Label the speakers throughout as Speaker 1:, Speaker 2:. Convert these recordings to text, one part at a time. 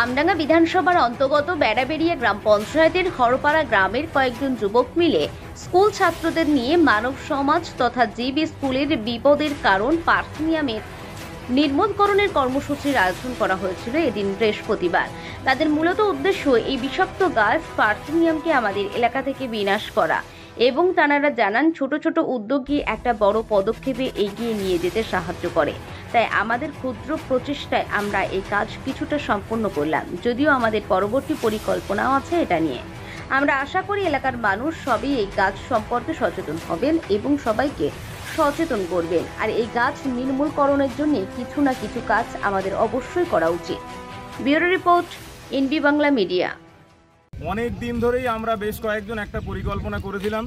Speaker 1: আমডাঙ্গা বিধানসভার অন্তর্গত বেড়াবেড়িয়া গ্রাম পঞ্চায়েতের হরপাড়া গ্রামের কয়েকজন যুবক মিলে স্কুল ছাত্রদের নিয়ে মানব সমাজ তথা জিবি স্কুলের বিপদের কারণ পার্থেনিয়ামের নির্মূলকরণের কর্মসূচির আয়োজন করা হয়েছিল এদিন বৃহস্পতিবার। তাদের মূলত উদ্দেশ্য এই বিষাক্ত গাছ পার্থেনিয়ামকে আমাদের এলাকা থেকে বিনাশ করা এবং তারা জানান ছোট ছোট উদ্যোগী একটা বড় পদক্ষেপে এগিয়ে নিয়ে যেতে সাহায্য করে। তাই আমাদের ক্ষুদ্র প্রচেষ্টায় আমরা এই কাজ কিছুটা সম্পন্ন করলাম, যদিও আমাদের পরবর্তী পরিকল্পনাও আছে এটা নিয়ে। আমরা আশা করি এলাকার মানুষ সবই এই গাছ সম্পর্কে সচেতন হবেন এবং সবাইকে সচেতন করবেন। আর এই গাছ নির্মূলকরণের জন্য কিছু না কিছু কাজ আমাদের অবশ্যই করা উচিত। Bureau report, NB Bangla media.
Speaker 2: অনেক দিন ধরেই আমরা বেশ কয়েকজন একটা পরিকল্পনা করেছিলাম।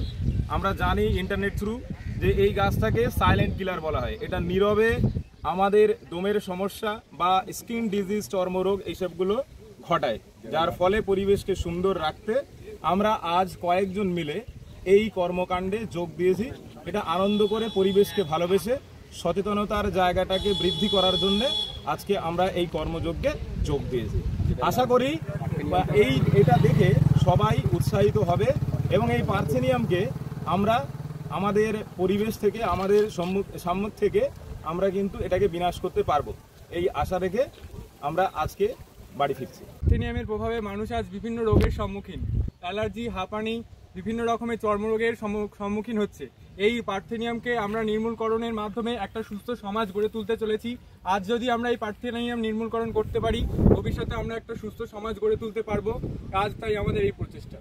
Speaker 2: আমরা জানি ইন্টারনেট থ্রু যে এই গাছটাকে সাইলেন্ট কিলার বলা হয়। এটা নীরবে আমাদের দমের সমস্যা বা স্কিন ডিজিজ, চর্মরোগ এইসবগুলো ঘটায়, যার ফলে পরিবেশকে সুন্দর রাখতে আমরা আজ কয়েকজন মিলে এই কর্মকাণ্ডে যোগ দিয়েছি। এটা আনন্দ করে, পরিবেশকে ভালোবেসে, সচেতনতার জায়গাটাকে বৃদ্ধি করার জন্য আজকে আমরা এই কর্মযজ্ঞে যোগ দিয়েছি। আশা করি এটা দেখে সবাই উৎসাহিত হবে এবং এই পার্থেনিয়ামকে আমরা আমাদের পরিবেশ থেকে, আমাদের সম্মুখ থেকে আমরা কিন্তু এটাকে বিনাশ করতে পারবো, এই আশা রেখে আমরা আজকে বাড়ি ফিরছি।
Speaker 3: পার্থেনিয়ামের প্রভাবে মানুষ আজ বিভিন্ন রোগের সম্মুখীন, অ্যালার্জি, হাঁপানি, বিভিন্ন রকমের চর্মরোগের সম্মুখীন হচ্ছে। এই পার্থেনিয়ামকে আমরা নির্মূলকরণের মাধ্যমে একটা সুস্থ সমাজ গড়ে তুলতে চলেছি। আজ যদি আমরা এই পার্থেনিয়াম নির্মূলকরণ করতে পারি, ভবিষ্যতে আমরা একটা সুস্থ সমাজ গড়ে তুলতে পারবো। আজ তাই আমাদের এই প্রচেষ্টা।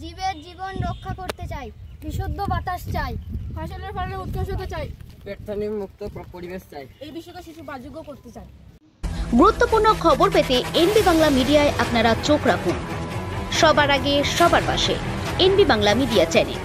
Speaker 4: জীবের জীবন রক্ষা করতে চাই, বিশুদ্ধ বাতাস চাই, ফসলের ফলনের উৎকর্ষতা চাই,
Speaker 5: পার্থেনিয়াম মুক্ত পরিবেশ চাই,
Speaker 4: এই বিষয়কে শিশু বাসযোগ্য করতে চাই।
Speaker 1: গুরুত্বপূর্ণ খবর পেতে এনবি বাংলা মিডিয়ায় আপনারা চোখ রাখুন। সবার আগে, সবার পাশে এনবি বাংলা মিডিয়া চ্যানেল।